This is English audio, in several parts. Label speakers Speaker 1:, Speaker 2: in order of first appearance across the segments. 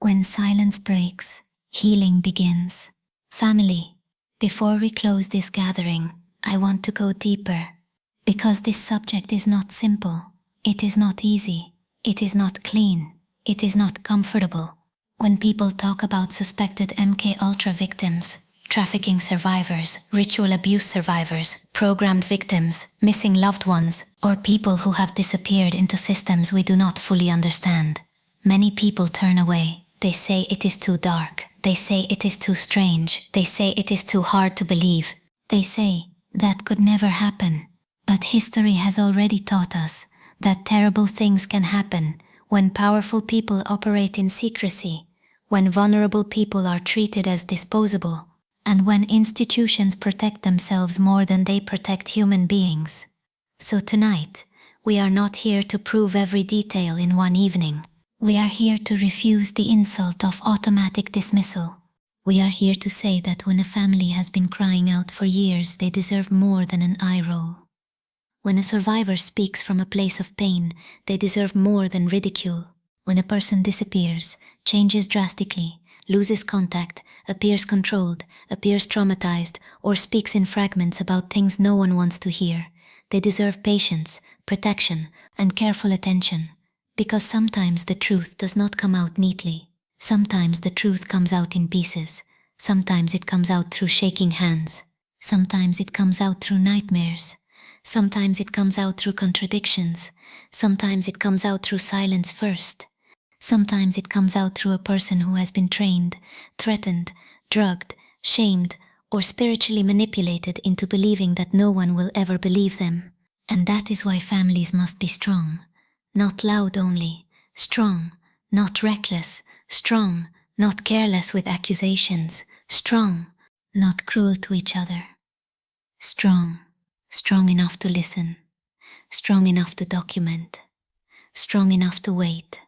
Speaker 1: When silence breaks, healing begins. Family, before we close this gathering, I want to go deeper. Because this subject is not simple, it is not easy, it is not clean, it is not comfortable. When people talk about suspected MKULTRA victims, trafficking survivors, ritual abuse survivors, programmed victims, missing loved ones, or people who have disappeared into systems we do not fully understand, many people turn away. They say it is too dark. They say it is too strange. They say it is too hard to believe. They say that could never happen. But history has already taught us that terrible things can happen when powerful people operate in secrecy, when vulnerable people are treated as disposable, and when institutions protect themselves more than they protect human beings. So tonight, we are not here to prove every detail in one evening. We are here to refuse the insult of automatic dismissal. We are here to say that when a family has been crying out for years, they deserve more than an eye roll. When a survivor speaks from a place of pain, they deserve more than ridicule. When a person disappears, changes drastically, loses contact, appears controlled, appears traumatized, or speaks in fragments about things no one wants to hear, they deserve patience, protection, and careful attention. Because sometimes the truth does not come out neatly. Sometimes the truth comes out in pieces. Sometimes it comes out through shaking hands. Sometimes it comes out through nightmares. Sometimes it comes out through contradictions. Sometimes it comes out through silence first. Sometimes it comes out through a person who has been trained, threatened, drugged, shamed, or spiritually manipulated into believing that no one will ever believe them. And that is why families must be strong. Not loud only, strong, not reckless, strong, not careless with accusations, strong, not cruel to each other. Strong, strong enough to listen, strong enough to document, strong enough to wait,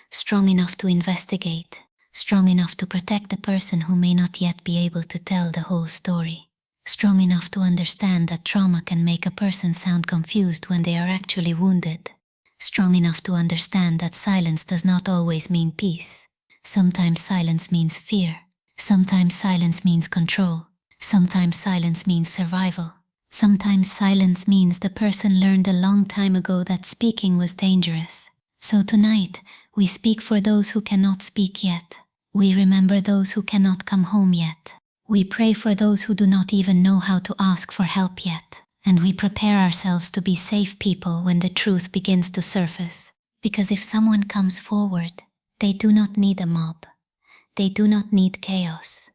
Speaker 1: strong enough to investigate, strong enough to protect the person who may not yet be able to tell the whole story, strong enough to understand that trauma can make a person sound confused when they are actually wounded. Strong enough to understand that silence does not always mean peace. Sometimes silence means fear. Sometimes silence means control. Sometimes silence means survival. Sometimes silence means the person learned a long time ago that speaking was dangerous. So tonight, we speak for those who cannot speak yet. We remember those who cannot come home yet. We pray for those who do not even know how to ask for help yet. And we prepare ourselves to be safe people when the truth begins to surface. Because if someone comes forward, they do not need a mob. They do not need chaos.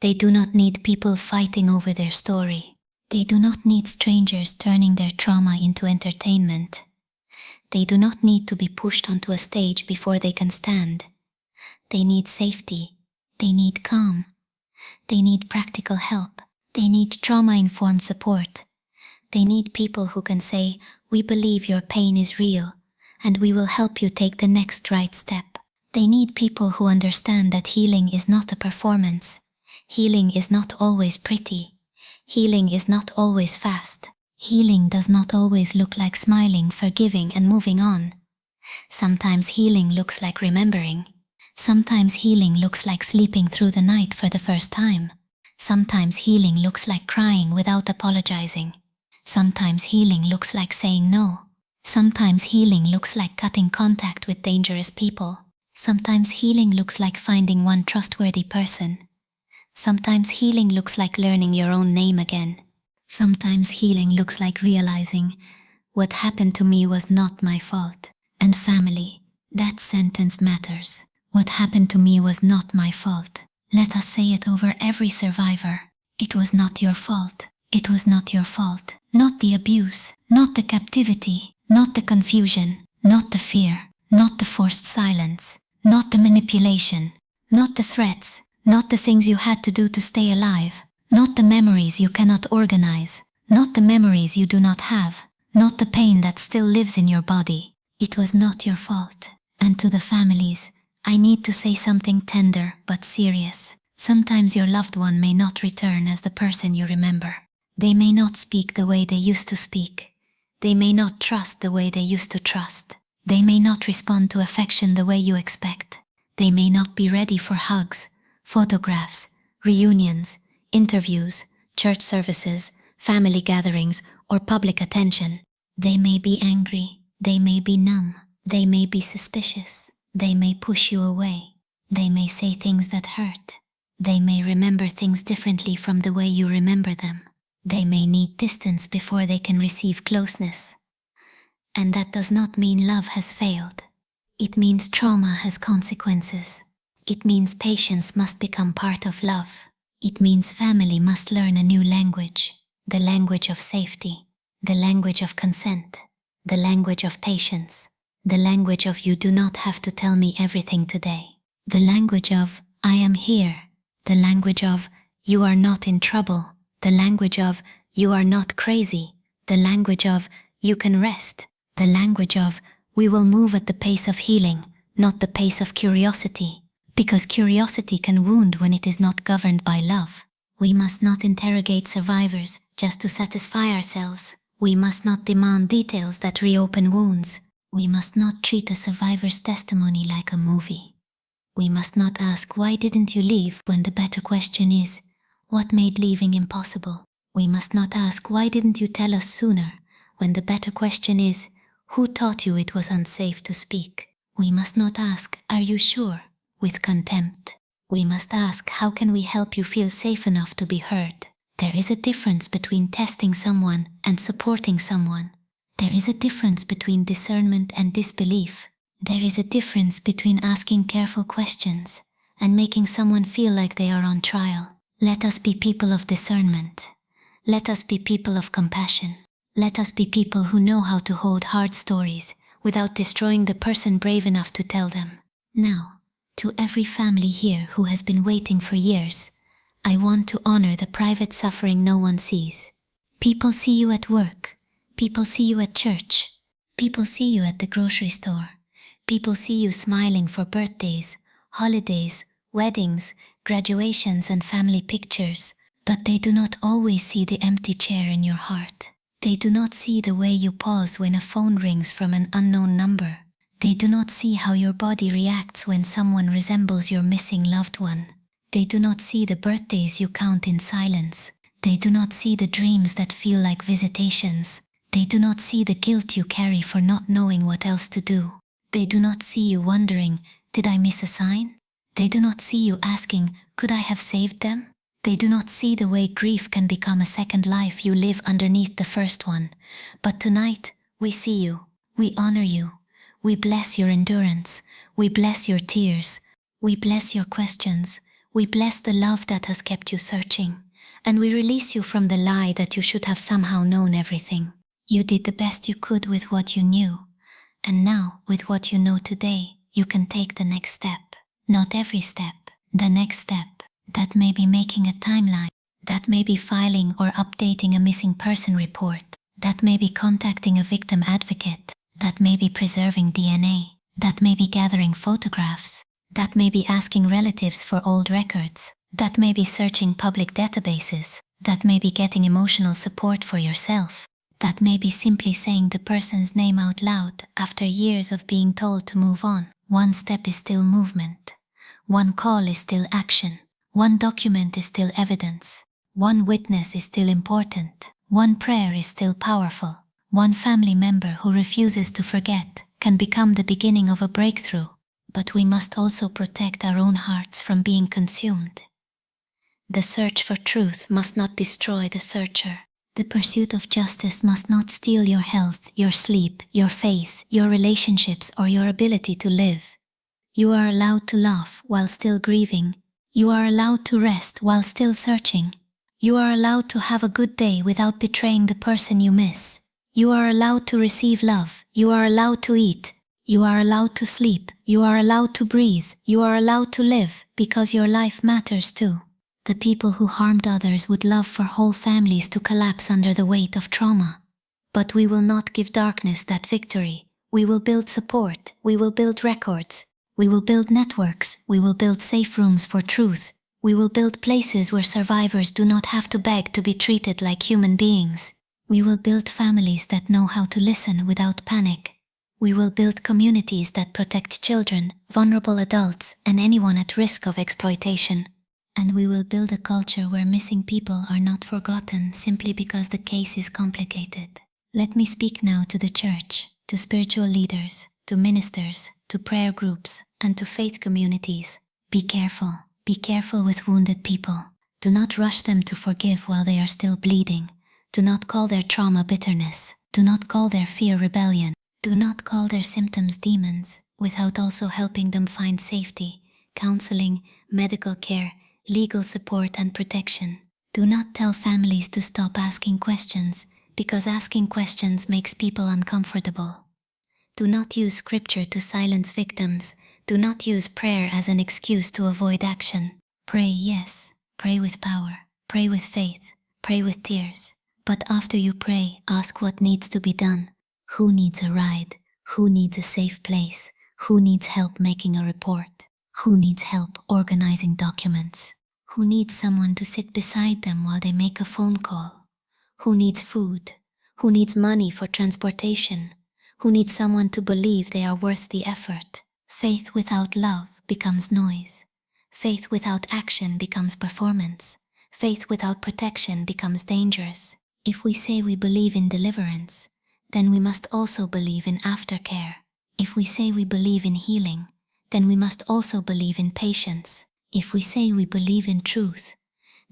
Speaker 1: They do not need people fighting over their story. They do not need strangers turning their trauma into entertainment. They do not need to be pushed onto a stage before they can stand. They need safety. They need calm. They need practical help. They need trauma-informed support. They need people who can say, "We believe your pain is real, and we will help you take the next right step." They need people who understand that healing is not a performance. Healing is not always pretty. Healing is not always fast. Healing does not always look like smiling, forgiving, and moving on. Sometimes healing looks like remembering. Sometimes healing looks like sleeping through the night for the first time. Sometimes healing looks like crying without apologizing. Sometimes healing looks like saying no. Sometimes healing looks like cutting contact with dangerous people. Sometimes healing looks like finding one trustworthy person. Sometimes healing looks like learning your own name again. Sometimes healing looks like realizing, what happened to me was not my fault. And family, that sentence matters. What happened to me was not my fault. Let us say it over every survivor. It was not your fault. It was not your fault. Not the abuse, not the captivity, not the confusion, not the fear, not the forced silence, not the manipulation, not the threats, not the things you had to do to stay alive, not the memories you cannot organize, not the memories you do not have, not the pain that still lives in your body. It was not your fault. And to the families, I need to say something tender but serious. Sometimes your loved one may not return as the person you remember. They may not speak the way they used to speak. They may not trust the way they used to trust. They may not respond to affection the way you expect. They may not be ready for hugs, photographs, reunions, interviews, church services, family gatherings, or public attention. They may be angry, they may be numb, they may be suspicious, they may push you away, they may say things that hurt, they may remember things differently from the way you remember them. They may need distance before they can receive closeness. And that does not mean love has failed. It means trauma has consequences. It means patience must become part of love. It means family must learn a new language, the language of safety, the language of consent, the language of patience, the language of you do not have to tell me everything today, the language of I am here, the language of you are not in trouble, the language of you are not crazy, the language of you can rest, the language of we will move at the pace of healing, not the pace of curiosity, because curiosity can wound when it is not governed by love. We must not interrogate survivors just to satisfy ourselves. We must not demand details that reopen wounds. We must not treat a survivor's testimony like a movie. We must not ask why didn't you leave when the better question is, what made leaving impossible? We must not ask why didn't you tell us sooner when the better question is, who taught you it was unsafe to speak? We must not ask, are you sure? With contempt. We must ask, how can we help you feel safe enough to be heard? There is a difference between testing someone and supporting someone. There is a difference between discernment and disbelief. There is a difference between asking careful questions and making someone feel like they are on trial. Let us be people of discernment. Let us be people of compassion. Let us be people who know how to hold hard stories without destroying the person brave enough to tell them. Now, to every family here who has been waiting for years, I want to honor the private suffering no one sees. People see you at work. People see you at church. People see you at the grocery store. People see you smiling for birthdays, holidays, weddings, graduations and family pictures, but they do not always see the empty chair in your heart. They do not see the way you pause when a phone rings from an unknown number. They do not see how your body reacts when someone resembles your missing loved one. They do not see the birthdays you count in silence. They do not see the dreams that feel like visitations. They do not see the guilt you carry for not knowing what else to do. They do not see you wondering, did I miss a sign? They do not see you asking, could I have saved them? They do not see the way grief can become a second life you live underneath the first one. But tonight, we see you. We honor you. We bless your endurance. We bless your tears. We bless your questions. We bless the love that has kept you searching. And we release you from the lie that you should have somehow known everything. You did the best you could with what you knew. And now, with what you know today, you can take the next step. Not every step, the next step. That may be making a timeline. That may be filing or updating a missing person report. That may be contacting a victim advocate. That may be preserving DNA. That may be gathering photographs. That may be asking relatives for old records. That may be searching public databases. That may be getting emotional support for yourself. That may be simply saying the person's name out loud after years of being told to move on. One step is still movement. One call is still action. One document is still evidence. One witness is still important. One prayer is still powerful. One family member who refuses to forget can become the beginning of a breakthrough. But we must also protect our own hearts from being consumed. The search for truth must not destroy the searcher. The pursuit of justice must not steal your health, your sleep, your faith, your relationships, or your ability to live. You are allowed to laugh while still grieving. You are allowed to rest while still searching. You are allowed to have a good day without betraying the person you miss. You are allowed to receive love. You are allowed to eat. You are allowed to sleep. You are allowed to breathe. You are allowed to live because your life matters too. The people who harmed others would love for whole families to collapse under the weight of trauma. But we will not give darkness that victory. We will build support. We will build records. We will build networks. We will build safe rooms for truth. We will build places where survivors do not have to beg to be treated like human beings. We will build families that know how to listen without panic. We will build communities that protect children, vulnerable adults, and anyone at risk of exploitation. And we will build a culture where missing people are not forgotten simply because the case is complicated. Let me speak now to the church, to spiritual leaders, to ministers, to prayer groups, and to faith communities. Be careful. Be careful with wounded people. Do not rush them to forgive while they are still bleeding. Do not call their trauma bitterness. Do not call their fear rebellion. Do not call their symptoms demons without also helping them find safety, counseling, medical care, legal support and protection. Do not tell families to stop asking questions because asking questions makes people uncomfortable. Do not use scripture to silence victims. Do not use prayer as an excuse to avoid action. Pray, yes. Pray with power. Pray with faith. Pray with tears. But after you pray, ask what needs to be done. Who needs a ride? Who needs a safe place? Who needs help making a report? Who needs help organizing documents? Who needs someone to sit beside them while they make a phone call? Who needs food? Who needs money for transportation? Who needs someone to believe they are worth the effort? Faith without love becomes noise. Faith without action becomes performance. Faith without protection becomes dangerous. If we say we believe in deliverance, then we must also believe in aftercare. If we say we believe in healing, then we must also believe in patience. If we say we believe in truth,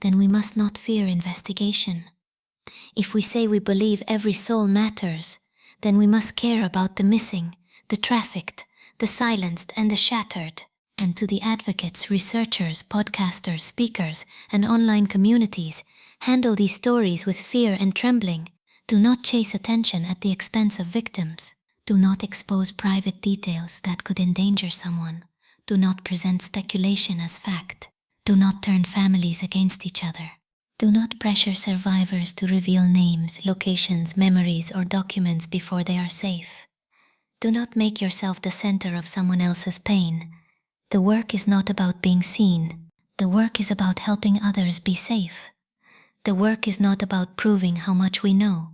Speaker 1: then we must not fear investigation. If we say we believe every soul matters, then we must care about the missing, the trafficked, the silenced and the shattered. And to the advocates, researchers, podcasters, speakers, and online communities, handle these stories with fear and trembling. Do not chase attention at the expense of victims. Do not expose private details that could endanger someone. Do not present speculation as fact. Do not turn families against each other. Do not pressure survivors to reveal names, locations, memories, or documents before they are safe. Do not make yourself the center of someone else's pain. The work is not about being seen. The work is about helping others be safe. The work is not about proving how much we know.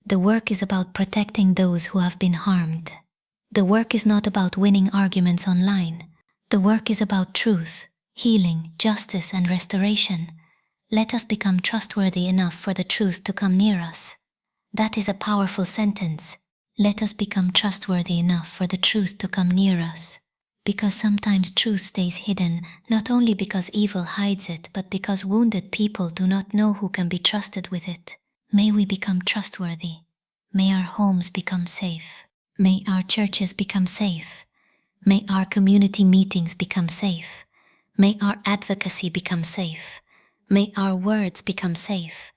Speaker 1: The work is about protecting those who have been harmed. The work is not about winning arguments online. The work is about truth, healing, justice, and restoration. Let us become trustworthy enough for the truth to come near us. That is a powerful sentence. Let us become trustworthy enough for the truth to come near us. Because sometimes truth stays hidden, not only because evil hides it, but because wounded people do not know who can be trusted with it. May we become trustworthy. May our homes become safe. May our churches become safe. May our community meetings become safe. May our advocacy become safe. May our words become safe.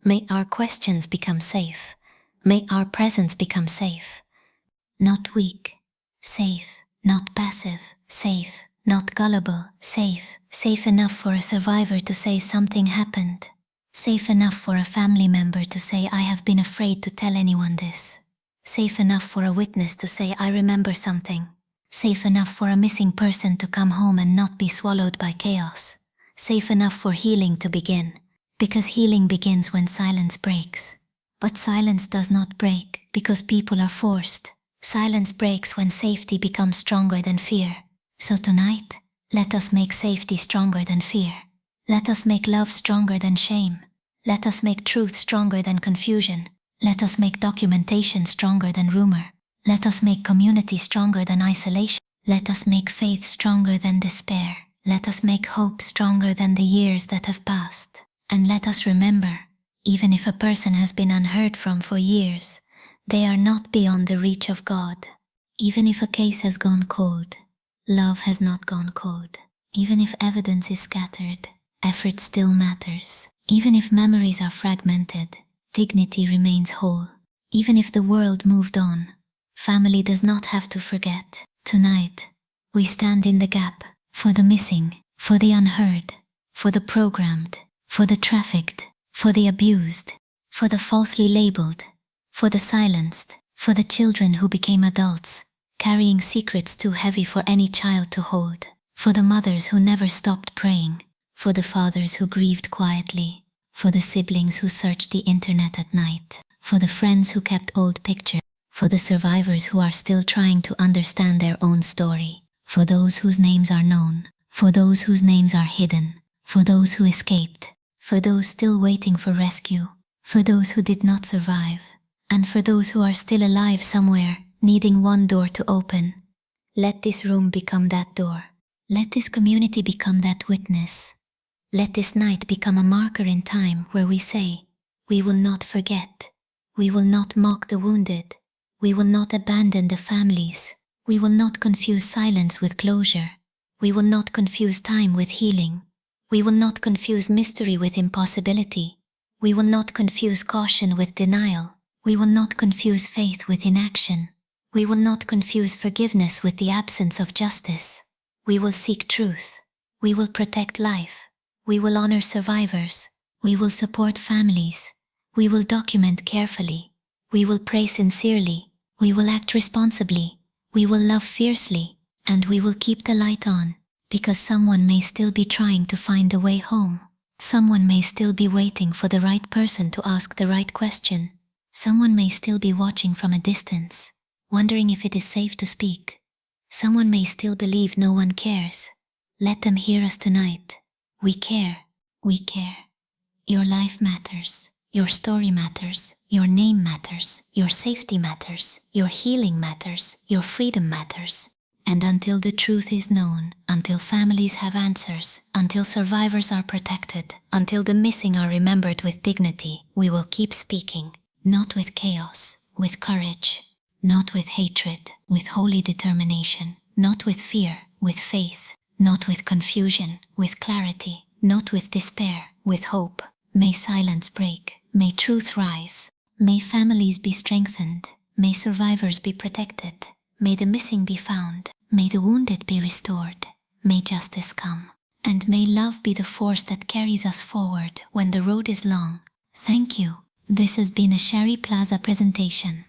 Speaker 1: May our questions become safe. May our presence become safe. Not weak, safe. Not passive, safe. Not gullible, safe. Safe enough for a survivor to say something happened. Safe enough for a family member to say, I have been afraid to tell anyone this. Safe enough for a witness to say, I remember something. Safe enough for a missing person to come home and not be swallowed by chaos. Safe enough for healing to begin. Because healing begins when silence breaks. But silence does not break because people are forced. Silence breaks when safety becomes stronger than fear. So tonight, let us make safety stronger than fear. Let us make love stronger than shame. Let us make truth stronger than confusion. Let us make documentation stronger than rumor. Let us make community stronger than isolation. Let us make faith stronger than despair. Let us make hope stronger than the years that have passed. And let us remember, even if a person has been unheard from for years, they are not beyond the reach of God. Even if a case has gone cold, love has not gone cold. Even if evidence is scattered, effort still matters. Even if memories are fragmented, dignity remains whole. Even if the world moved on, family does not have to forget. Tonight, we stand in the gap for the missing, for the unheard, for the programmed, for the trafficked, for the abused, for the falsely labeled, for the silenced, for the children who became adults, carrying secrets too heavy for any child to hold, for the mothers who never stopped praying, for the fathers who grieved quietly, for the siblings who searched the internet at night, for the friends who kept old pictures, for the survivors who are still trying to understand their own story, for those whose names are known, for those whose names are hidden, for those who escaped, for those still waiting for rescue, for those who did not survive, and for those who are still alive somewhere, needing one door to open. Let this room become that door. Let this community become that witness. Let this night become a marker in time where we say, we will not forget. We will not mock the wounded. We will not abandon the families. We will not confuse silence with closure. We will not confuse time with healing. We will not confuse mystery with impossibility. We will not confuse caution with denial. We will not confuse faith with inaction. We will not confuse forgiveness with the absence of justice. We will seek truth. We will protect life. We will honor survivors. We will support families. We will document carefully. We will pray sincerely. We will act responsibly. We will love fiercely. And we will keep the light on, because someone may still be trying to find a way home. Someone may still be waiting for the right person to ask the right question. Someone may still be watching from a distance, wondering if it is safe to speak. Someone may still believe no one cares. Let them hear us tonight. We care. We care. Your life matters. Your story matters. Your name matters. Your safety matters. Your healing matters. Your freedom matters. And until the truth is known, until families have answers, until survivors are protected, until the missing are remembered with dignity, we will keep speaking. Not with chaos, with courage. Not with hatred, with holy determination. Not with fear, with faith. Not with confusion, with clarity. Not with despair, with hope. May silence break. May truth rise. May families be strengthened. May survivors be protected. May the missing be found. May the wounded be restored. May justice come. And may love be the force that carries us forward when the road is long. Thank you. This has been a Sharri Plaza presentation.